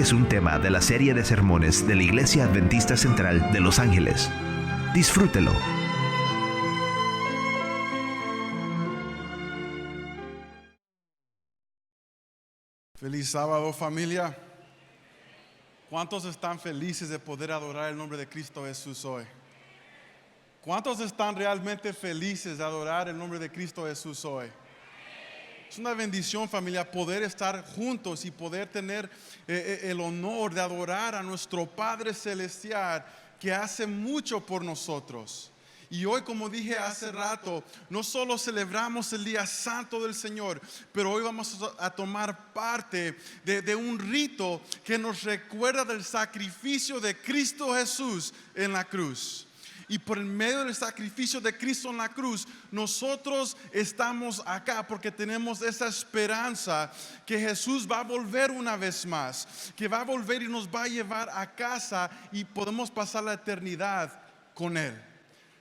es un tema de la serie de sermones de la Iglesia Adventista Central de Los Ángeles. Disfrútelo. Feliz sábado, familia. ¿Cuántos están felices de poder adorar el nombre de Cristo Jesús hoy? ¿Cuántos están realmente felices de adorar el nombre de Cristo Jesús hoy? Es una bendición, familia, poder estar juntos y poder tener el honor de adorar a nuestro Padre Celestial que hace mucho por nosotros. Y hoy, como dije hace rato, no solo celebramos el día santo del Señor, pero hoy vamos a tomar parte de un rito que nos recuerda del sacrificio de Cristo Jesús en la cruz. Y por el medio del sacrificio de Cristo en la cruz, nosotros estamos acá porque tenemos esa esperanza que Jesús va a volver una vez más, que va a volver y nos va a llevar a casa y podemos pasar la eternidad con Él.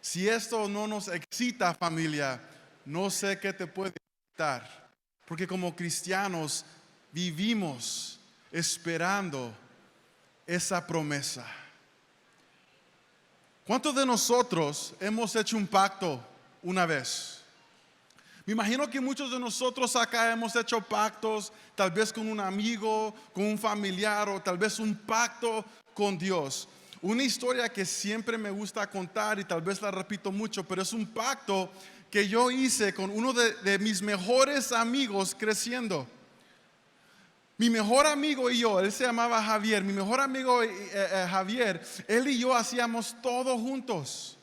Si esto no nos excita, familia, no sé qué te puede excitar, porque como cristianos vivimos esperando esa promesa. ¿Cuántos de nosotros hemos hecho un pacto una vez? Me imagino que muchos de nosotros acá hemos hecho pactos, tal vez con un amigo, con un familiar o tal vez un pacto con Dios. Una historia que siempre me gusta contar y tal vez la repito mucho, pero es un pacto que yo hice con uno de mis mejores amigos creciendo. Mi mejor amigo y yo, él se llamaba Javier, mi mejor amigo Javier, él y yo hacíamos todo juntos.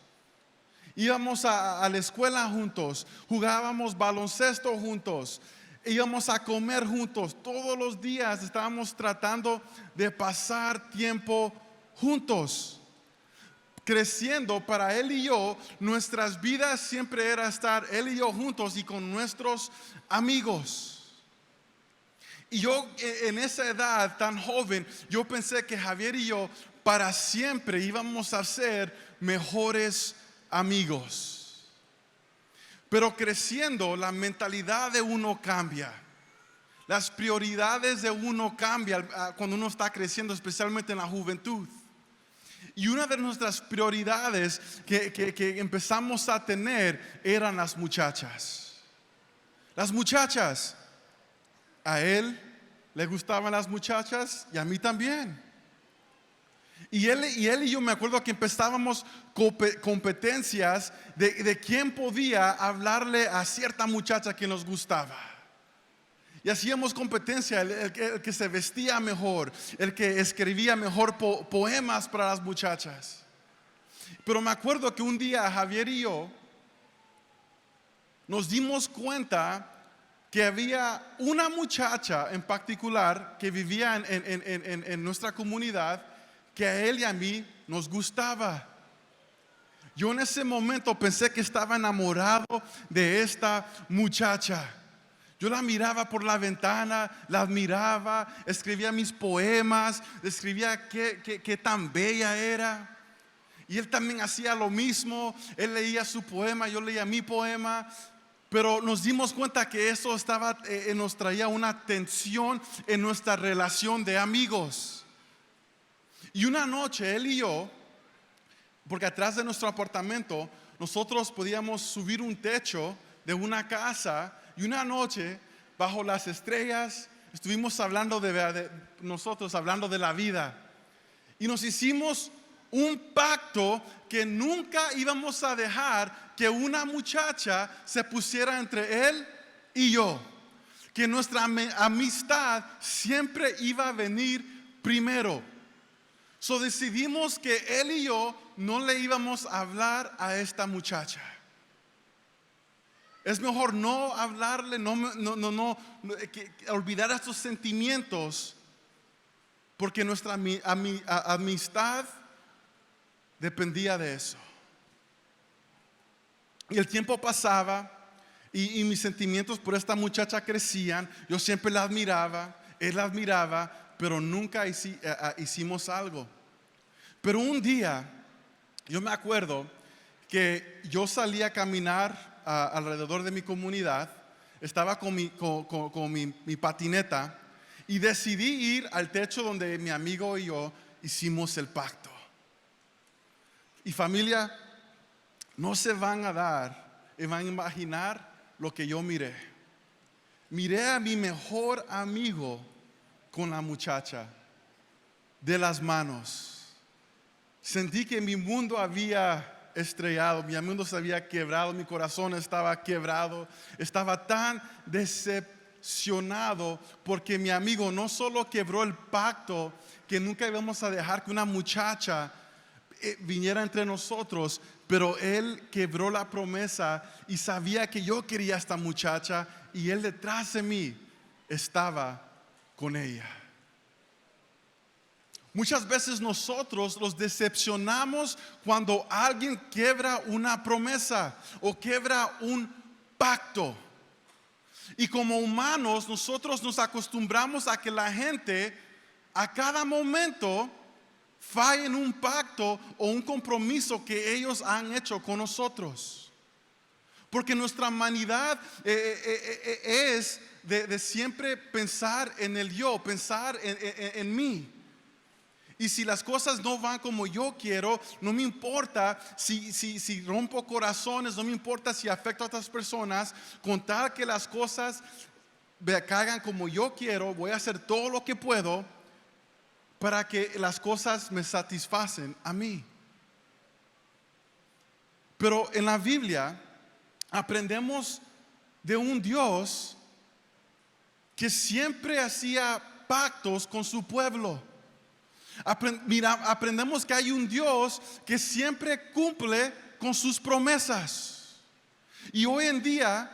Íbamos a la escuela juntos, jugábamos baloncesto juntos, íbamos a comer juntos. Todos los días estábamos tratando de pasar tiempo juntos. Creciendo, para él y yo, nuestras vidas siempre era estar él y yo juntos y con nuestros amigos. Y yo en esa edad tan joven, yo pensé que Javier y yo para siempre íbamos a ser mejores amigos. Pero creciendo, la mentalidad de uno cambia. Las prioridades de uno cambian cuando uno está creciendo, especialmente en la juventud. Y una de nuestras prioridades que empezamos a tener eran las muchachas. Las muchachas. A él le gustaban las muchachas y a mí también. Y él y yo me acuerdo que empezábamos competencias de quién podía hablarle a cierta muchacha que nos gustaba. Y hacíamos competencia, el que se vestía mejor, el que escribía mejor poemas para las muchachas. Pero me acuerdo que un día Javier y yo nos dimos cuenta que había una muchacha en particular que vivía en nuestra comunidad que a él y a mí nos gustaba. Yo en ese momento pensé que estaba enamorado de esta muchacha. Yo la miraba por la ventana, la admiraba, escribía mis poemas, escribía qué tan bella era. Y él también hacía lo mismo, él leía su poema, yo leía mi poema. Pero nos dimos cuenta que eso nos traía una tensión en nuestra relación de amigos. Y una noche él y yo, porque atrás de nuestro apartamento nosotros podíamos subir un techo de una casa, y una noche bajo las estrellas estuvimos hablando nosotros hablando de la vida. Y nos hicimos un pacto que nunca íbamos a dejar que una muchacha se pusiera entre él y yo. Que nuestra amistad siempre iba a venir primero. So decidimos que él y yo no le íbamos a hablar a esta muchacha. Es mejor no hablarle, olvidar estos sentimientos, porque nuestra amistad dependía de eso. Y el tiempo pasaba y mis sentimientos por esta muchacha crecían. Yo siempre la admiraba, él la admiraba, pero nunca hicimos algo. Pero un día, yo me acuerdo que yo salí a caminar alrededor de mi comunidad. Estaba con mi patineta Y decidí ir al techo donde mi amigo y yo hicimos el pacto. Y familia, no se van a dar y van a imaginar lo que yo miré. Miré a mi mejor amigo con la muchacha de las manos. Sentí que mi mundo había estrellado, mi mundo se había quebrado, mi corazón estaba quebrado. Estaba tan decepcionado porque mi amigo no solo quebró el pacto, que nunca íbamos a dejar que una muchacha viniera entre nosotros, pero él quebró la promesa y sabía que yo quería a esta muchacha y él detrás de mí estaba con ella. Muchas veces nosotros los decepcionamos cuando alguien quiebra una promesa o quiebra un pacto. Y como humanos nosotros nos acostumbramos a que la gente a cada momento falle en un pacto o un compromiso que ellos han hecho con nosotros. Porque nuestra humanidad es de siempre pensar en el yo, pensar en mí. Y si las cosas no van como yo quiero, no me importa si rompo corazones, no me importa si afecto a otras personas, con tal que las cosas caigan como yo quiero, voy a hacer todo lo que puedo para que las cosas me satisfacen a mí. Pero en la Biblia aprendemos de un Dios que siempre hacía pactos con su pueblo. Aprendemos que hay un Dios que siempre cumple con sus promesas. Y hoy en día,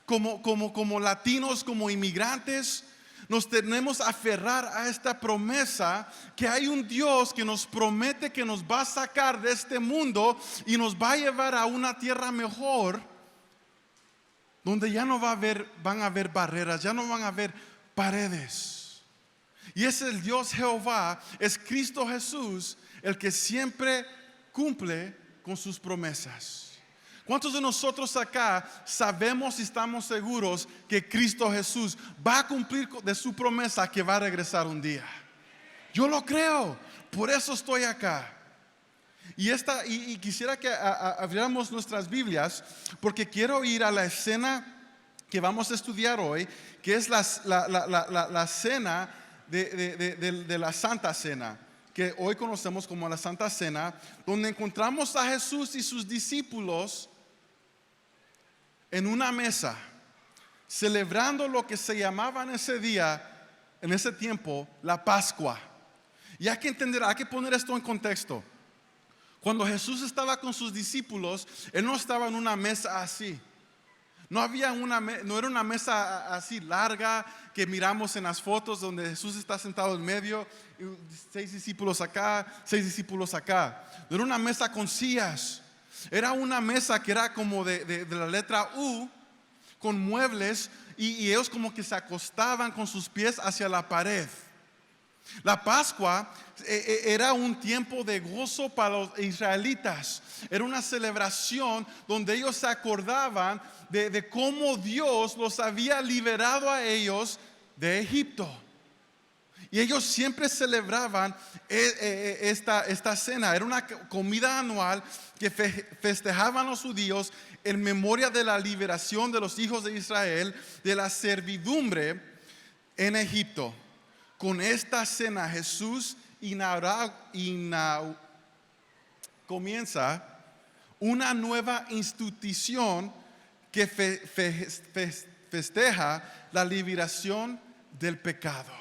como latinos, como inmigrantes, nos tenemos que aferrar a esta promesa que hay un Dios que nos promete que nos va a sacar de este mundo y nos va a llevar a una tierra mejor, donde ya no van a haber barreras, ya no van a haber paredes. Y es el Dios Jehová, es Cristo Jesús, el que siempre cumple con sus promesas. ¿Cuántos de nosotros acá sabemos y estamos seguros que Cristo Jesús va a cumplir de su promesa que va a regresar un día? Yo lo creo, por eso estoy acá. Y quisiera que abriéramos nuestras Biblias, porque quiero ir a la escena que vamos a estudiar hoy, que es la cena de la Santa Cena, que hoy conocemos como la Santa Cena, donde encontramos a Jesús y sus discípulos en una mesa, celebrando lo que se llamaba en ese día, en ese tiempo, la Pascua. Y hay que entender, hay que poner esto en contexto. Cuando Jesús estaba con sus discípulos, Él no estaba en una mesa así. No era una mesa así larga que miramos en las fotos donde Jesús está sentado en medio, 6 discípulos acá, 6 discípulos acá. No era una mesa con sillas. Era una mesa que era como de la letra U, con muebles, y ellos como que se acostaban con sus pies hacia la pared. La Pascua era un tiempo de gozo para los israelitas. Era una celebración donde ellos se acordaban de cómo Dios los había liberado a ellos de Egipto. Y ellos siempre celebraban esta cena. Era una comida anual que festejaban los judíos en memoria de la liberación de los hijos de Israel de la servidumbre en Egipto. Con esta cena Jesús comienza una nueva institución que festeja la liberación del pecado.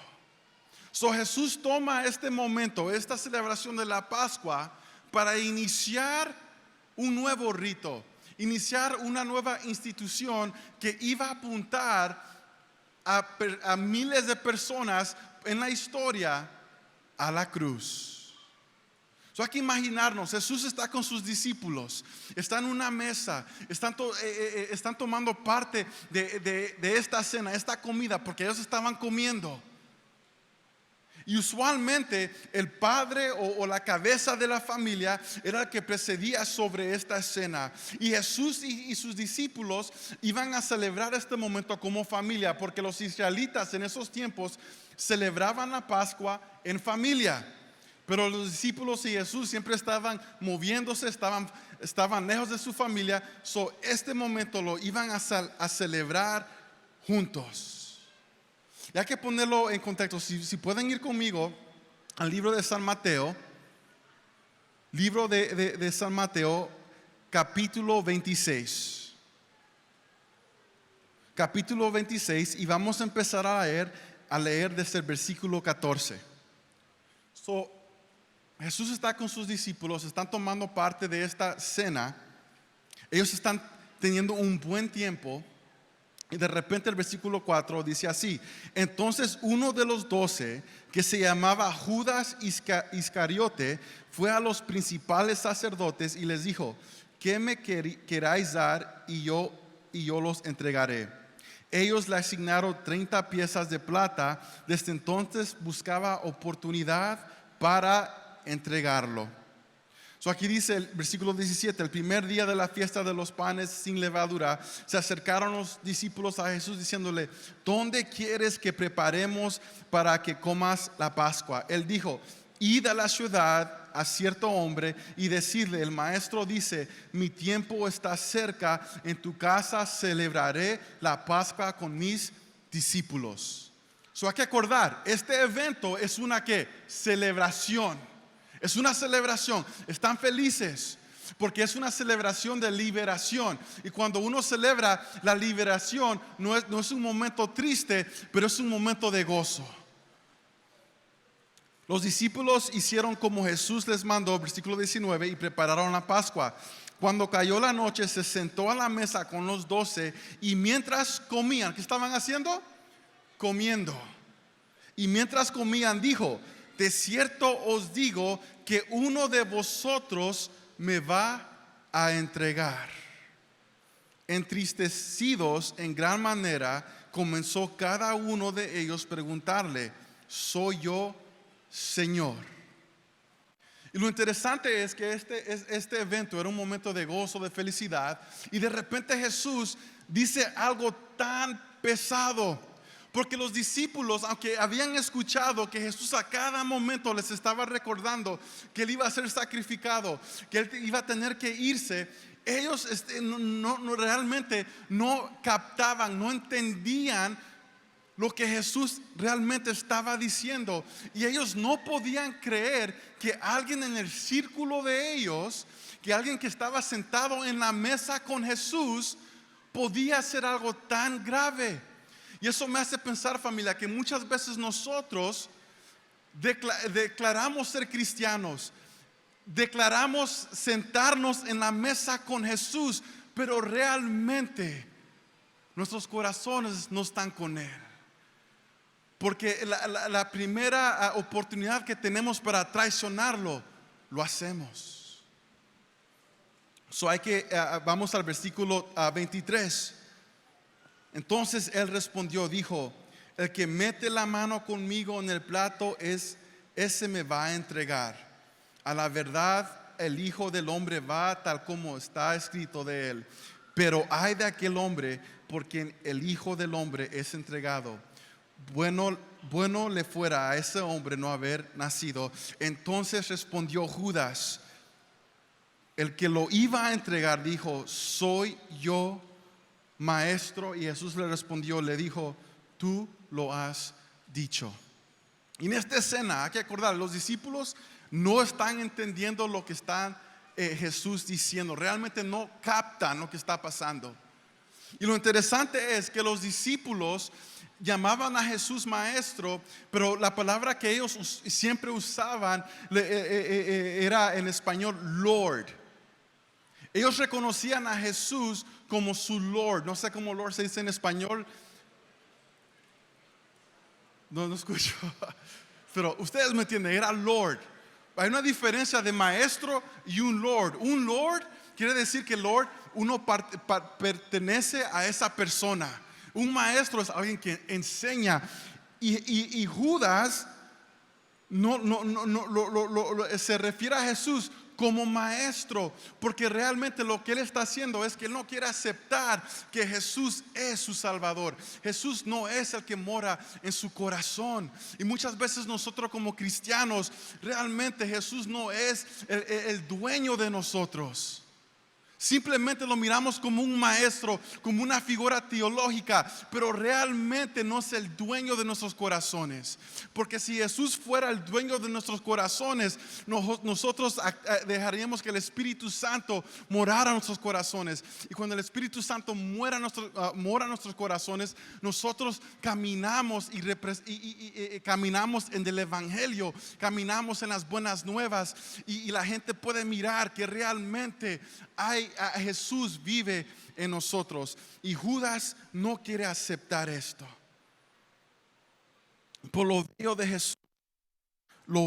Jesús toma este momento, esta celebración de la Pascua, para iniciar un nuevo rito, iniciar una nueva institución que iba a apuntar a miles de personas en la historia a la cruz. Hay que imaginarnos, Jesús está con sus discípulos, están en una mesa, están tomando parte de esta cena, esta comida, porque ellos estaban comiendo. Y usualmente el padre o la cabeza de la familia era el que precedía sobre esta cena. Y Jesús y sus discípulos iban a celebrar este momento como familia, porque los israelitas en esos tiempos celebraban la Pascua en familia. Pero los discípulos y Jesús siempre estaban moviéndose, estaban lejos de su familia. Este momento lo iban a celebrar juntos. Y hay que ponerlo en contexto. Si pueden ir conmigo al libro de San Mateo, libro de San Mateo, capítulo 26. Capítulo 26, y vamos a empezar a leer desde el versículo 14. Jesús está con sus discípulos, están tomando parte de esta cena. Ellos están teniendo un buen tiempo. Y de repente el versículo 4 dice así: entonces uno de los 12, que se llamaba Judas Iscariote, fue a los principales sacerdotes y les dijo: ¿qué me queráis dar? Y yo los entregaré. Ellos le asignaron 30 piezas de plata. Desde entonces buscaba oportunidad para entregarlo. Aquí dice el versículo 17: el primer día de la fiesta de los panes sin levadura, se acercaron los discípulos a Jesús diciéndole: ¿dónde quieres que preparemos para que comas la Pascua? Él dijo: id a la ciudad a cierto hombre y decirle: el maestro dice, mi tiempo está cerca, en tu casa celebraré la Pascua con mis discípulos. Hay que acordar, este evento es una celebración. Es una celebración. Están felices porque es una celebración de liberación. Y cuando uno celebra la liberación, no es un momento triste, pero es un momento de gozo. Los discípulos hicieron como Jesús les mandó, versículo 19, y prepararon la Pascua. Cuando cayó la noche, se sentó a la mesa con los 12, y mientras comían, ¿qué estaban haciendo? Comiendo. Y mientras comían dijo: de cierto os digo que uno de vosotros me va a entregar. Entristecidos en gran manera, comenzó cada uno de ellos a preguntarle: ¿soy yo, Señor? Y lo interesante es que este evento era un momento de gozo, de felicidad, y de repente Jesús dice algo tan pesado. Porque los discípulos, aunque habían escuchado que Jesús a cada momento les estaba recordando que Él iba a ser sacrificado, que Él iba a tener que irse, ellos realmente no captaban, no entendían lo que Jesús realmente estaba diciendo. Y ellos no podían creer que alguien en el círculo de ellos, que alguien que estaba sentado en la mesa con Jesús, podía hacer algo tan grave. Y eso me hace pensar, familia, que muchas veces nosotros declaramos ser cristianos, declaramos sentarnos en la mesa con Jesús, pero realmente nuestros corazones no están con Él. Porque la primera oportunidad que tenemos para traicionarlo, lo hacemos. Vamos al versículo 23. Entonces él respondió, dijo: el que mete la mano conmigo en el plato, ese me va a entregar. A la verdad, el Hijo del Hombre va tal como está escrito de él. Pero ay de aquel hombre por quien el Hijo del Hombre es entregado. Bueno le fuera a ese hombre no haber nacido. Entonces respondió Judas, el que lo iba a entregar, dijo: soy yo, Maestro. Y Jesús le respondió, le dijo: tú lo has dicho. Y en esta escena hay que acordar, los discípulos no están entendiendo lo que está Jesús diciendo. Realmente no captan lo que está pasando. Y lo interesante es que los discípulos llamaban a Jesús maestro, pero la palabra que ellos siempre usaban era en español Lord. Ellos reconocían a Jesús como su Lord. No sé cómo Lord se dice en español. No escucho. Pero ustedes me entienden, era Lord. Hay una diferencia de maestro y un Lord. Un Lord quiere decir que Lord, uno pertenece a esa persona. Un maestro es alguien que enseña. Y Judas se refiere a Jesús como maestro, porque realmente lo que él está haciendo es que él no quiere aceptar que Jesús es su Salvador. Jesús no es el que mora en su corazón. Y muchas veces nosotros como cristianos, realmente Jesús no es el dueño de nosotros. Simplemente lo miramos como un maestro, como una figura teológica, pero realmente no es el dueño de nuestros corazones. Porque si Jesús fuera el dueño de nuestros corazones, nosotros dejaríamos que el Espíritu Santo morara en nuestros corazones. Y cuando el Espíritu Santo mora en nuestros corazones, nosotros caminamos y caminamos en el Evangelio, caminamos en las buenas nuevas, y la gente puede mirar que realmente a Jesús vive en nosotros. Y Judas no quiere aceptar esto. Por lo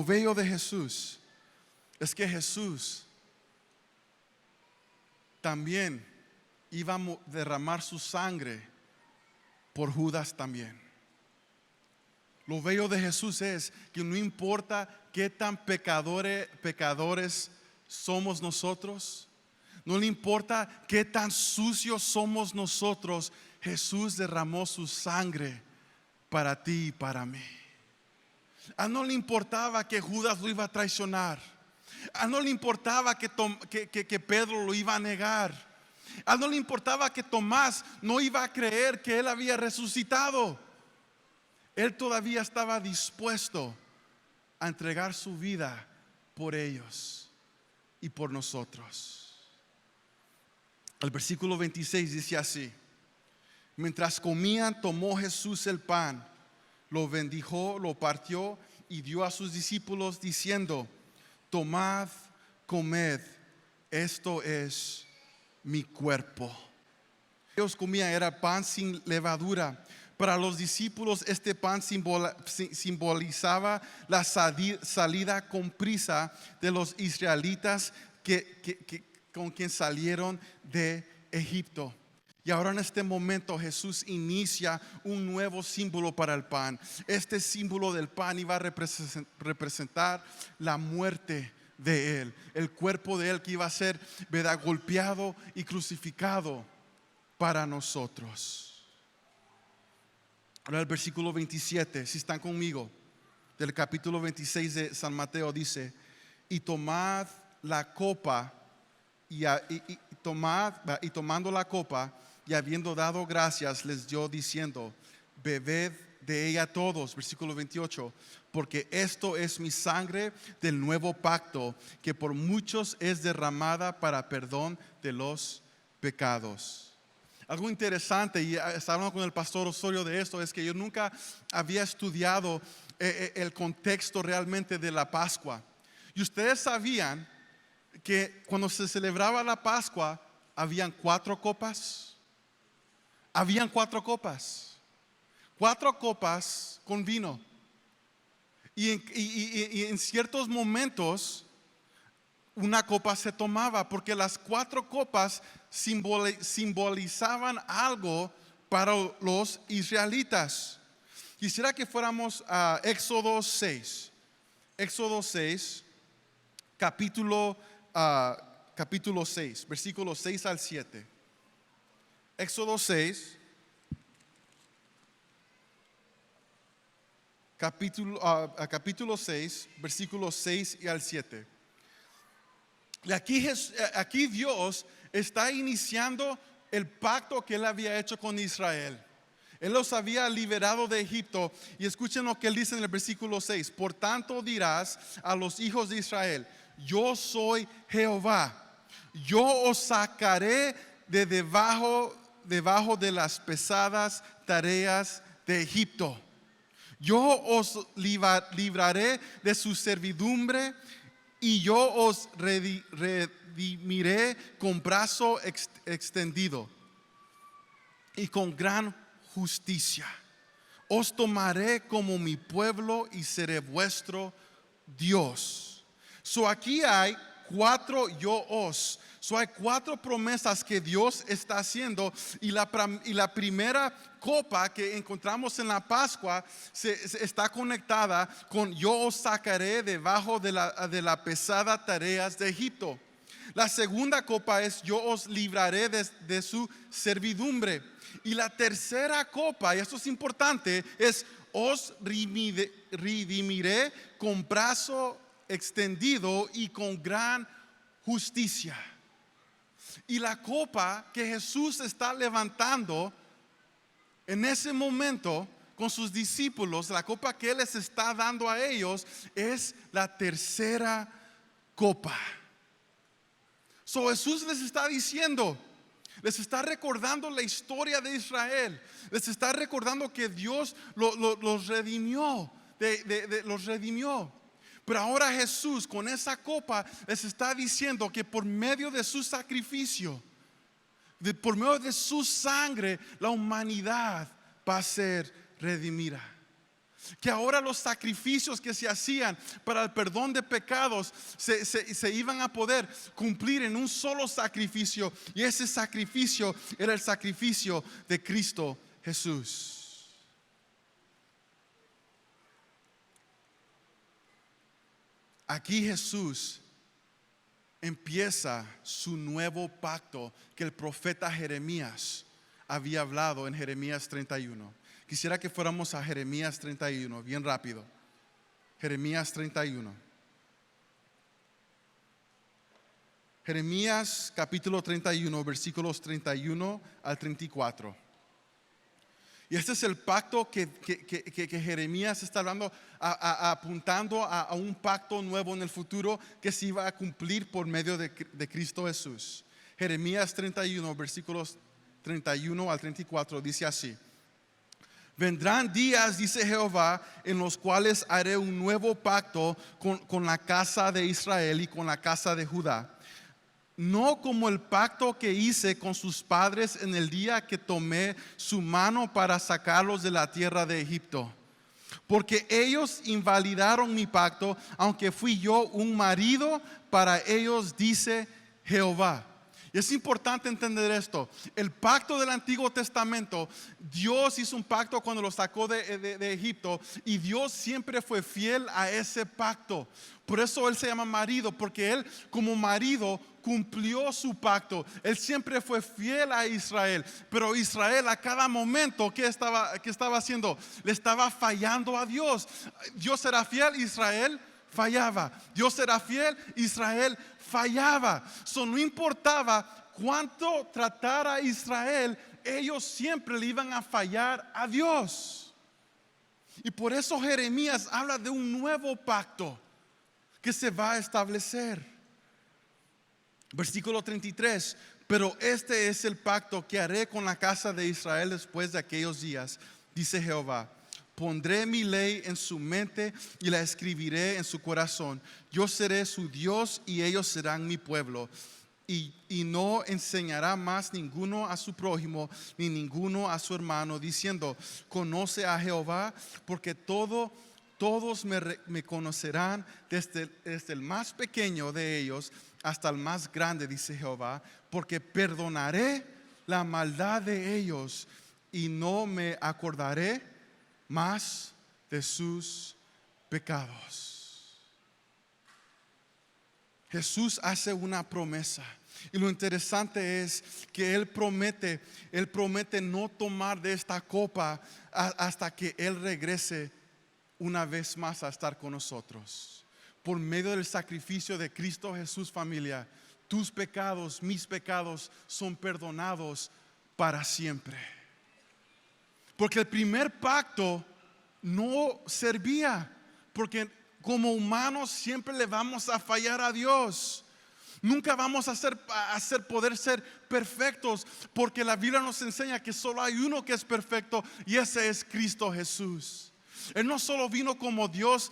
bello de Jesús es que Jesús también iba a derramar su sangre por Judas también. Lo bello de Jesús es que no importa qué tan pecadores somos nosotros, no le importa qué tan sucios somos nosotros, Jesús derramó su sangre para ti y para mí. A no le importaba que Judas lo iba a traicionar. A no le importaba que Pedro lo iba a negar. A no le importaba que Tomás no iba a creer que él había resucitado. Él todavía estaba dispuesto a entregar su vida por ellos y por nosotros. El versículo 26 dice así: mientras comían, tomó Jesús el pan, lo bendijo, lo partió y dio a sus discípulos diciendo: tomad, comed, esto es mi cuerpo. Ellos comían, era pan sin levadura. Para los discípulos este pan simbolizaba la salida con prisa de los israelitas con quien salieron de Egipto. Y ahora en este momento Jesús inicia un nuevo símbolo para el pan. Este símbolo del pan iba a representar la muerte de Él, el cuerpo de Él que iba a ser, ¿verdad?, golpeado y crucificado para nosotros. Ahora el versículo 27, si están conmigo, del capítulo 26 de San Mateo dice: y tomad la copa y tomando la copa y habiendo dado gracias les dio diciendo: bebed de ella todos, versículo 28, porque esto es mi sangre del nuevo pacto, que por muchos es derramada para perdón de los pecados. Algo interesante, y estaba hablando con el pastor Osorio de esto, es que yo nunca había estudiado el contexto realmente de la Pascua. Y ustedes sabían que cuando se celebraba la Pascua habían 4 copas. Habían 4 copas. 4 copas con vino. Y en ciertos momentos una copa se tomaba, porque las 4 copas simbolizaban algo para los israelitas. Quisiera que fuéramos a Éxodo 6. Éxodo 6, capítulo 6, versículos 6 al 7. Éxodo 6, capítulo 6, versículos 6 y al 7. Y aquí Dios está iniciando el pacto que Él había hecho con Israel. Él los había liberado de Egipto. Y escuchen lo que Él dice en el versículo 6. Por tanto dirás a los hijos de Israel: yo soy Jehová. Yo os sacaré de debajo de las pesadas tareas de Egipto. Yo os libraré de su servidumbre, y yo os redimiré con brazo extendido y con gran justicia. Os tomaré como mi pueblo y seré vuestro Dios. Aquí hay 4 yo-os. Hay 4 promesas que Dios está haciendo, y la primera copa que encontramos en la Pascua está conectada con yo os sacaré debajo de la pesada tareas de Egipto. La segunda copa es yo os libraré de su servidumbre. Y la tercera copa, y esto es importante, es os redimiré con brazo extendido y con gran justicia. Y la copa que Jesús está levantando en ese momento con sus discípulos, la copa que Él les está dando a ellos, es la tercera copa. So Jesús les está diciendo, les está recordando la historia de Israel, les está recordando que Dios los redimió, los redimió. Pero ahora Jesús con esa copa les está diciendo que por medio de su sacrificio, por medio de su sangre, la humanidad va a ser redimida. Que ahora los sacrificios que se hacían para el perdón de pecados se iban a poder cumplir en un solo sacrificio. Y ese sacrificio era el sacrificio de Cristo Jesús. Aquí Jesús empieza su nuevo pacto que el profeta Jeremías había hablado en Jeremías 31. Quisiera que fuéramos a Jeremías 31, bien rápido. Jeremías 31. Jeremías capítulo 31, versículos 31 al 34. Y este es el pacto que Jeremías está hablando, apuntando a un pacto nuevo en el futuro que se iba a cumplir por medio de Cristo Jesús. Jeremías 31, versículos 31 al 34, dice así: vendrán días, dice Jehová, en los cuales haré un nuevo pacto con la casa de Israel y con la casa de Judá. No como el pacto que hice con sus padres en el día que tomé su mano para sacarlos de la tierra de Egipto. Porque ellos invalidaron mi pacto, aunque fui yo un marido para ellos, dice Jehová. Y es importante entender esto. El pacto del Antiguo Testamento, Dios hizo un pacto cuando los sacó de Egipto, y Dios siempre fue fiel a ese pacto. Por eso Él se llama marido, porque Él como marido cumplió su pacto. Él siempre fue fiel a Israel, pero Israel a cada momento, ¿qué estaba haciendo? Le estaba fallando a Dios. Dios era fiel, Israel fallaba. Dios era fiel, Israel fallaba. No importaba cuánto tratara a Israel, ellos siempre le iban a fallar a Dios. Y por eso Jeremías habla de un nuevo pacto que se va a establecer. Versículo 33: pero este es el pacto que haré con la casa de Israel después de aquellos días, dice Jehová. Pondré mi ley en su mente y la escribiré en su corazón. Yo seré su Dios y ellos serán mi pueblo. Y no enseñará más ninguno a su prójimo ni ninguno a su hermano, diciendo: conoce a Jehová, porque todos me conocerán, desde el más pequeño de ellos hasta el más grande, dice Jehová, porque perdonaré la maldad de ellos y no me acordaré más de sus pecados. Jesús hace una promesa, y lo interesante es que Él promete no tomar de esta copa hasta que Él regrese una vez más a estar con nosotros. Por medio del sacrificio de Cristo Jesús, familia, tus pecados, mis pecados son perdonados para siempre. Porque el primer pacto no servía, porque como humanos siempre le vamos a fallar a Dios. Nunca vamos a poder ser perfectos, porque la Biblia nos enseña que solo hay uno que es perfecto, y ese es Cristo Jesús. Él no solo vino como Dios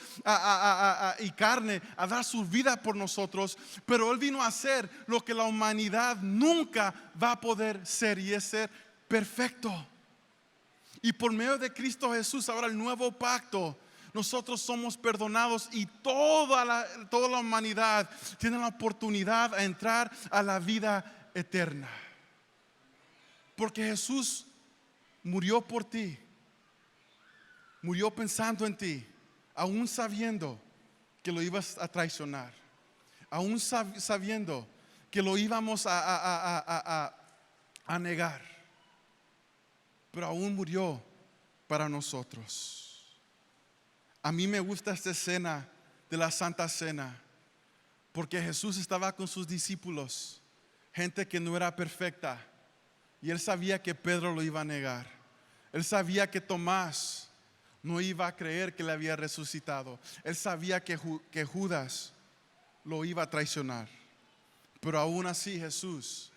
y carne a dar su vida por nosotros, pero Él vino a hacer lo que la humanidad nunca va a poder ser, y es ser perfecto. Y por medio de Cristo Jesús, ahora el nuevo pacto, nosotros somos perdonados, y toda la humanidad tiene la oportunidad a entrar a la vida eterna. Porque Jesús murió por ti, murió pensando en ti, aún sabiendo que lo ibas a traicionar, aún sabiendo que lo íbamos a negar, pero aún murió para nosotros. A mí me gusta esta escena de la Santa Cena, porque Jesús estaba con sus discípulos, gente que no era perfecta, y Él sabía que Pedro lo iba a negar. Él sabía que Tomás no iba a creer que le había resucitado. Él sabía que Judas lo iba a traicionar. Pero aún así Jesús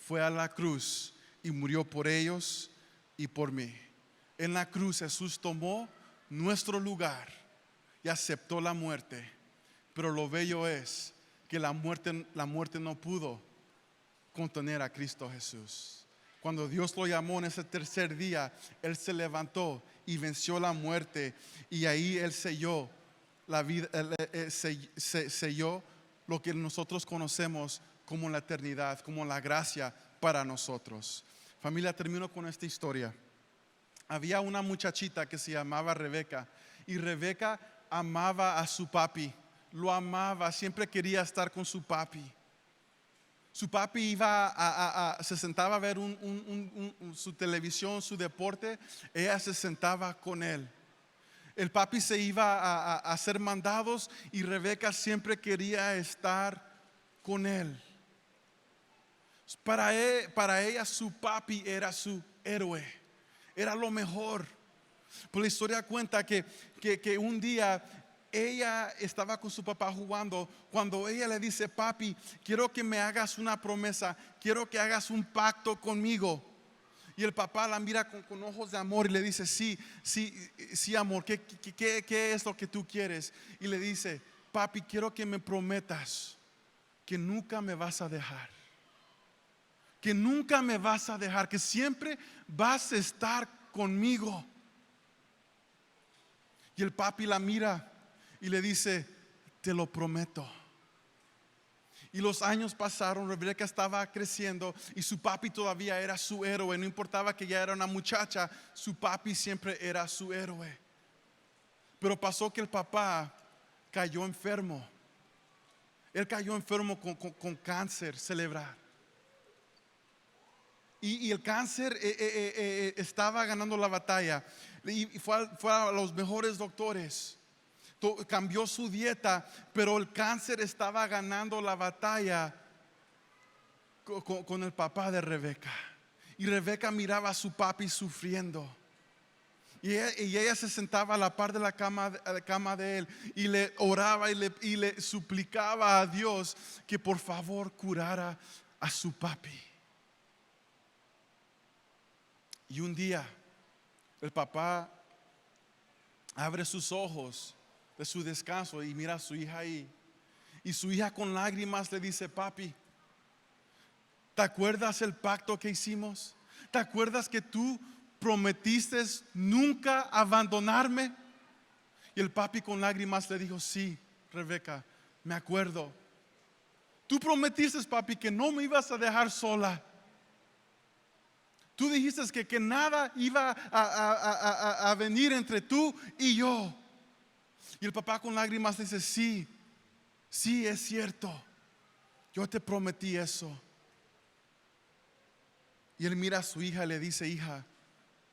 fue a la cruz y murió por ellos y por mí. En la cruz Jesús tomó nuestro lugar y aceptó la muerte. Pero lo bello es que la muerte no pudo contener a Cristo Jesús. Cuando Dios lo llamó en ese tercer día, Él se levantó y venció la muerte, y ahí Él selló la vida, selló lo que nosotros conocemos como la eternidad, como la gracia para nosotros. Familia, termino con esta historia. Había una muchachita que se llamaba Rebeca, y Rebeca amaba a su papi, lo amaba, siempre quería estar con su papi. Su papi se sentaba a ver su televisión, su deporte, ella se sentaba con él. El papi se iba a hacer mandados y Rebeca siempre quería estar con él. Para ella su papi era su héroe, era lo mejor. Pues la historia cuenta que un día ella estaba con su papá jugando, cuando ella le dice: papi, quiero que me hagas una promesa, quiero que hagas un pacto conmigo. Y el papá la mira con ojos de amor y le dice: sí amor, ¿qué es lo que tú quieres? Y le dice: papi, quiero que me prometas que nunca me vas a dejar, que nunca me vas a dejar, que siempre vas a estar conmigo. Y el papi la mira y le dice: te lo prometo. Y los años pasaron, Rebeca estaba creciendo y su papi todavía era su héroe. No importaba que ya era una muchacha, su papi siempre era su héroe. Pero pasó que el papá cayó enfermo. Él cayó enfermo con cáncer cerebral. Y el cáncer estaba ganando la batalla. Y fue a los mejores doctores. Cambió su dieta, pero el cáncer estaba ganando la batalla con el papá de Rebeca. Y Rebeca miraba a su papi sufriendo. Y ella se sentaba a la par de la cama de él y le oraba y le suplicaba a Dios que por favor curara a su papi. Y un día el papá abre sus ojos de su descanso y mira a su hija ahí. Y su hija con lágrimas le dice: papi, ¿te acuerdas el pacto que hicimos? ¿Te acuerdas que tú prometiste nunca abandonarme? Y el papi con lágrimas le dijo: sí, Rebeca, me acuerdo. Tú prometiste, papi, que no me ibas a dejar sola. Tú dijiste que nada iba a venir entre tú y yo. Y el papá con lágrimas dice: sí, es cierto. Yo te prometí eso. Y él mira a su hija y le dice: hija,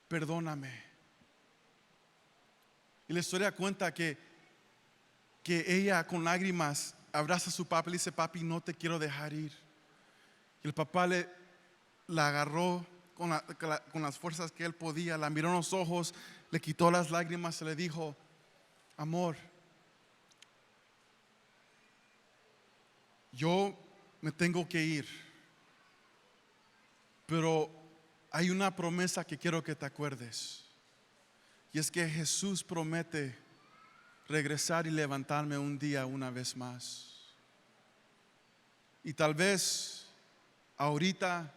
perdóname. Y la historia cuenta que ella con lágrimas abraza a su papá y le dice: papi, no te quiero dejar ir. Y el papá la agarró con las fuerzas que él podía, la miró en los ojos, le quitó las lágrimas y le dijo: amor, yo me tengo que ir, pero hay una promesa que quiero que te acuerdes, y es que Jesús promete regresar y levantarme un día una vez más. Y tal vez ahorita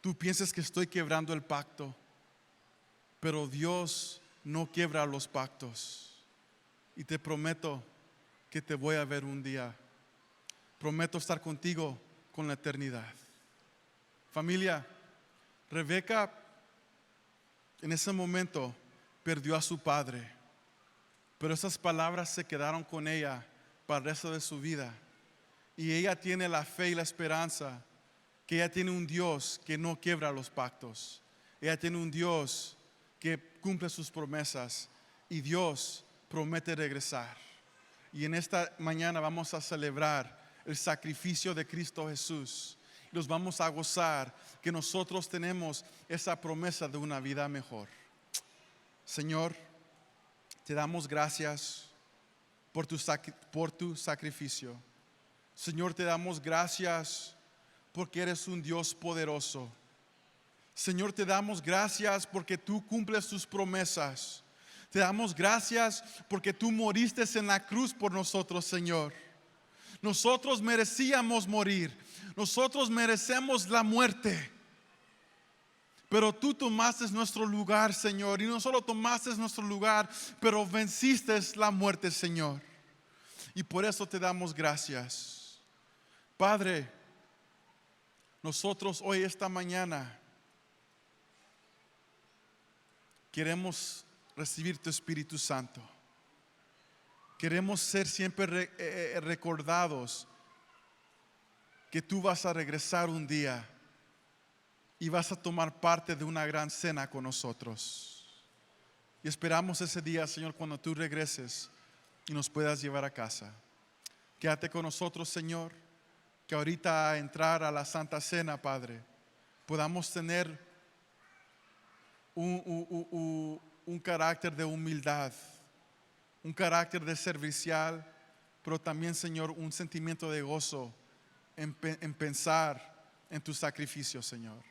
tú pienses que estoy quebrando el pacto, pero Dios no quiebra los pactos. Y te prometo que te voy a ver un día. Prometo estar contigo con la eternidad. Familia, Rebeca en ese momento perdió a su padre, pero esas palabras se quedaron con ella para el resto de su vida. Y ella tiene la fe y la esperanza que ella tiene un Dios que no quiebra los pactos. Ella tiene un Dios que cumple sus promesas y Dios promete regresar. Y en esta mañana vamos a celebrar el sacrificio de Cristo Jesús. Nos vamos a gozar que nosotros tenemos esa promesa de una vida mejor. Señor, te damos gracias por tu sacrificio. Señor, te damos gracias porque eres un Dios poderoso. Señor, te damos gracias porque tú cumples tus promesas. Te damos gracias porque tú moriste en la cruz por nosotros, Señor. Nosotros merecíamos morir. Nosotros merecemos la muerte. Pero tú tomaste nuestro lugar, Señor. Y no solo tomaste nuestro lugar, pero venciste la muerte, Señor. Y por eso te damos gracias. Padre, nosotros hoy, esta mañana, queremos recibir tu Espíritu Santo. Queremos ser siempre recordados que tú vas a regresar un día y vas a tomar parte de una gran cena con nosotros. Y esperamos ese día, Señor, cuando tú regreses y nos puedas llevar a casa. Quédate con nosotros, Señor, que ahorita a entrar a la Santa Cena, Padre, podamos tener un carácter de humildad, un carácter de servicial, pero también, Señor, un sentimiento de gozo en pensar en tu sacrificio, Señor.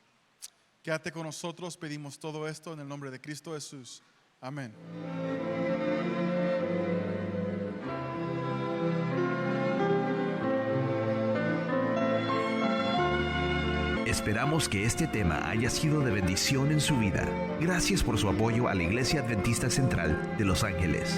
Quédate con nosotros, pedimos todo esto en el nombre de Cristo Jesús. Amén. Esperamos que este tema haya sido de bendición en su vida. Gracias por su apoyo a la Iglesia Adventista Central de Los Ángeles.